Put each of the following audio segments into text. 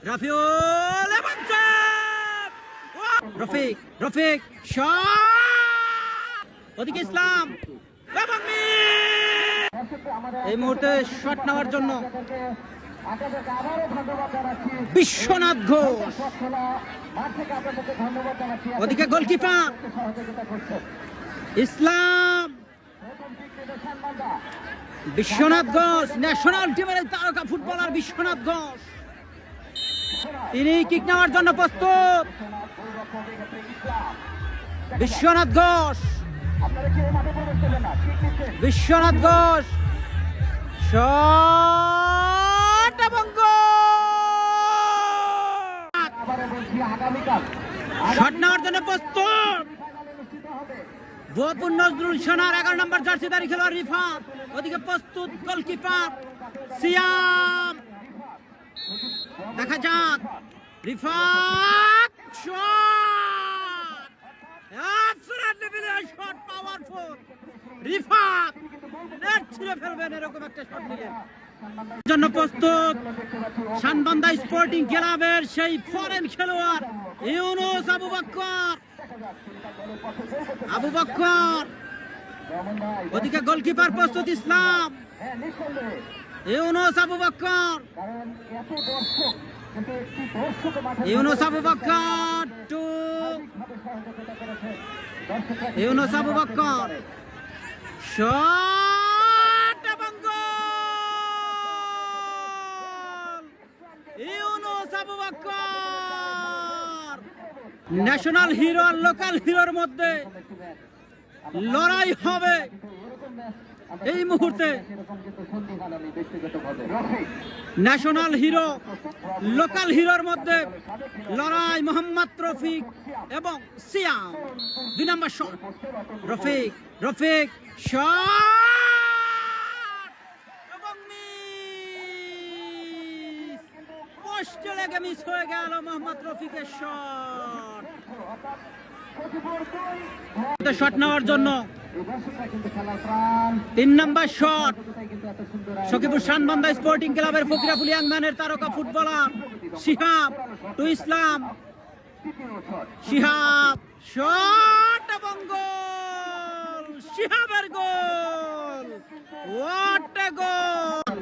রাফিউল এবং রফিক রফিক ওদিকে ইসলাম এবং এই মুহূর্তে শট নেওয়ার জন্য বিশ্বনাথ ঘোষ, ওদিকে গোলকিপার ইসলাম, বিশ্বনাথ ঘোষ ন্যাশনাল টিমের তারকা ফুটবলার বিশ্বনাথ ঘোষ, তিনি কিক নেওয়ার জন্য প্রস্তুত। বিশ্বনাথ ঘোষ, বিশ্বনাথ ঘোষ শট এবং শট নেওয়ার জন্য প্রস্তুত। ভুয়াপুর নজরুল সোনার 11 নম্বর জার্সিধারী খেলোয়াড় রিফাত, ওদিকে প্রস্তুত গোলকিপার সিয়াম। দেখা যাক Rifat shot powerful. Rifat net ছিঁড়ে ফেলবেন এরকম একটা শট নিলেন। জন্য প্রস্তুত শানবান্দা স্পোর্টিং ক্লাবের সেই ফরেন খেলোয়াড় ইউনুস আবু বকর। আবু বকর, ওদিকে গোলকিপার প্রস্তুত ইসলাম, ইউনুস আবু বকর, ইউনুস আবু বকর টু ইউনুস আবু বকর শট এবং গোল। ইউনুস আবু বকর। ন্যাশনাল হিরো আর লোকাল হিরোর মধ্যে লড়াই হবে এই মুহূর্তে। ন্যাশনাল হিরো লোকাল হিরোর মধ্যে লড়াই মোহাম্মদ রফিক এবং সিয়াম। 2 নম্বর শট রফিক, রফিক শট এবং মিস। পোস্টে লেগে মিস হয়ে গেল মোহাম্মদ রফিকের শট। শট নেওয়ার জন্য 3 নম্বর শট সখীপুর শানবান্দা স্পোর্টিং ক্লাবের ফকিরাপুল ইয়াংম্যানের তারকা ফুটবলার শিহাব টু ইসলাম। শিহাব শট এবং গোল। শিহাবের গোল। হোয়াট এ গোল।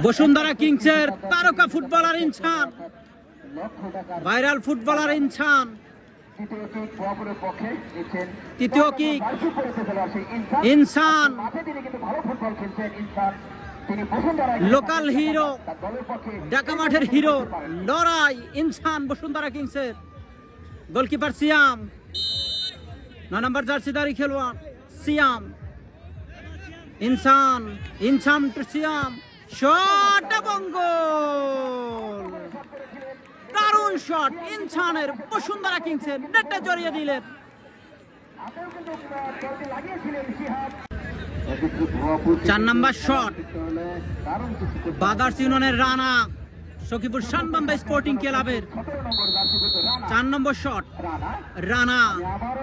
বসুন্ধরা কিংসের তারকা ফুটবলার ইনসান, ভাইরাল ফুটবলার ইনসান, তৃতীয় কিক ইনসান, লোকাল হিরো ঢাকা মাঠের হিরো লড়াই ইনসান বসুন্ধরা কিংসের। গোলকিপার সিয়াম, 9 নম্বর জার্সিধারী খেলোয়াড় সিয়াম। ইনসান, ইনসান টু সিয়াম শট এবং গোল। দারুণ শট ইনসানের, বসুন্ধরা কিংসের নেটে জড়িয়ে দিলেন। 4 নম্বর শট বাদার্স ইউনিয়নের রানা, সখীপুর শানবান্দা স্পোর্টিং ক্লাবের 4 number shot Rana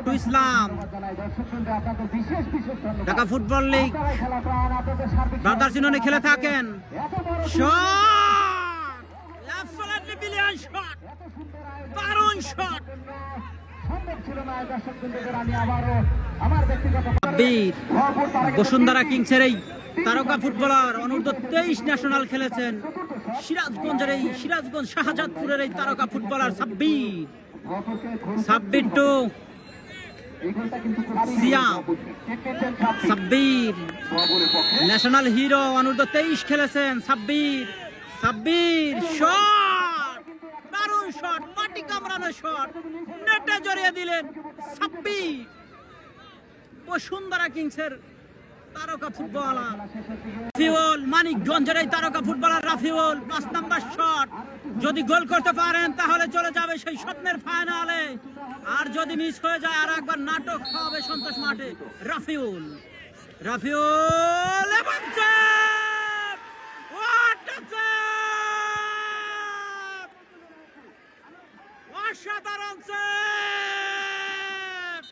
to Islam. Dhaka football league brothers ইউনিয়নে খেলে থাকেন। শট, অ্যাবসলিউটলি ব্রিলিয়ান্ট শট, দারুণ শট। বসুন্ধরা কিংসের এই তারকা ফুটবলার অনূর্ধ্ব 23 ন্যাশনাল খেলেছেন। সিরাজগঞ্জের এই সিরাজগঞ্জ শাহজাদপুরের এই তারকা ফুটবলার সাব্বির টু সিয়াম। সাব্বির ন্যাশনাল হিরো অনূর্ধ্ব 23 খেলেছেন। সাব্বির, সাব্বির শট, দারুণ শট, মাটি কামড়ানো শট, নেটে জড়িয়ে দিলেন সাব্বির। বসুন্ধরা কিংসের তারকা ফুটবলার রাফিউল, মানিকগঞ্জের এই তারকা ফুটবলার রাফিউল 5 নম্বর শট। যদি গোল করতে পারেন তাহলে চলে যাবে সেই স্বপ্নের ফাইনালে, আর যদি মিস হয়ে যায় আর একবার নাটক হবে সন্তোষ মাঠে। রাফিউল, রাফিউল এবং সেভ! What a save! অসাধারণ সেভ!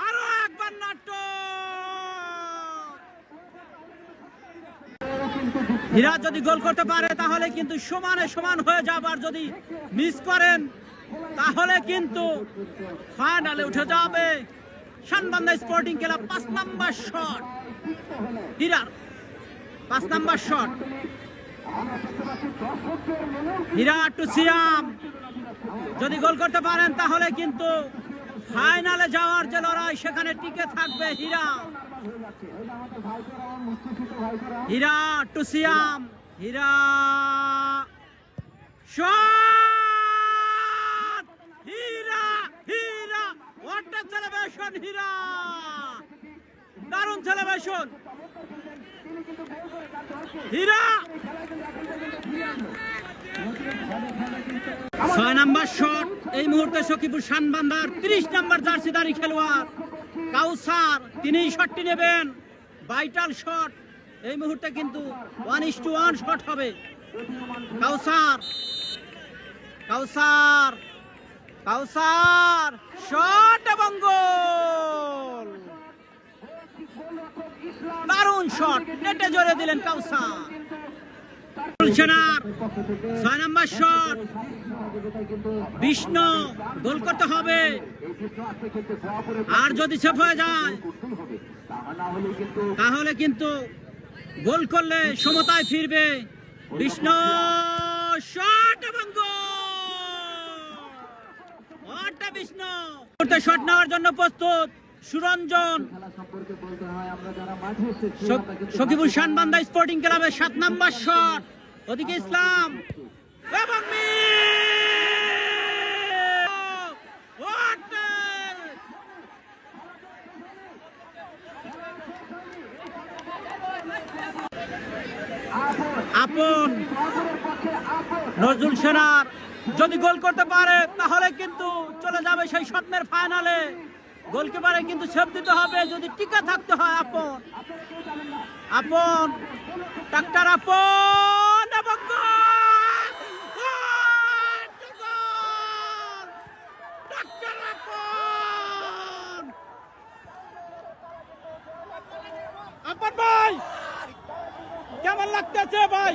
আরো একবার নাটক। হীরা যদি গোল করতে পারে তাহলে কিন্তু সমানে সমান হয়ে যাবে, আর যদি মিস করেন তাহলে কিন্তু ফাইনালে উঠে যাবে শানবান্দা স্পোর্টিং ক্লাব। 5 নাম্বার শট হীরার, 5 নাম্বার শট হীরা টু সিয়াম। যদি গোল করতে পারেন তাহলে কিন্তু ফাইনালে যাওয়ার যে লড়াই সেখানে টিকে থাকবে Hira. Hira to Siam, Hira shot, Hira Hira what a celebration, Hira দারুণ সেলিব্রেশন হীরা। 6 নাম্বার শট এই মুহূর্তে সখীপুর শানবান্দার 30 নাম্বার জার্সিধারী খেলোয়াড় কাউসার, তিনি শটটি নেবেন। ভাইটাল শট এই মুহূর্তে কিন্তু 1:1 শট হবে। কাউসার কাউসার কাউসার শট এবং গোল, দারুণ শট, নেটে জড়িয়ে দিলেন কাউসার। 6 নাম্বার শট বিষ্ণু, গোল করতে হবে, আর যদি সেফ হয়ে যায় তাহলে কিন্তু গোল করলে সমতায় ফিরবে। বিষ্ণু শট এবং গোল, বিষ্ণু শট নেওয়ার জন্য প্রস্তুত সুরঞ্জন। সখীপুর শানবান্দা স্পোর্টিং ক্লাবের 7 নাম্বার শট, ওদিকে ইসলাম এবং আপন নজরুল সেনার যদি গোল করতে পারে তাহলে কিন্তু চলে যাবে সেই স্বপ্নের ফাইনালে। গোলকিপারে কিন্তু সেভ দিতে হবে যদি টিকে থাকতে হয়। আপন আপন ডাক্তার আপন এবং ডাক্তার আপন, আপন ভাই কেমন লাগতেছে ভাই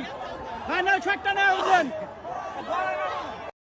ফাইনাল শটটা নেওয়া?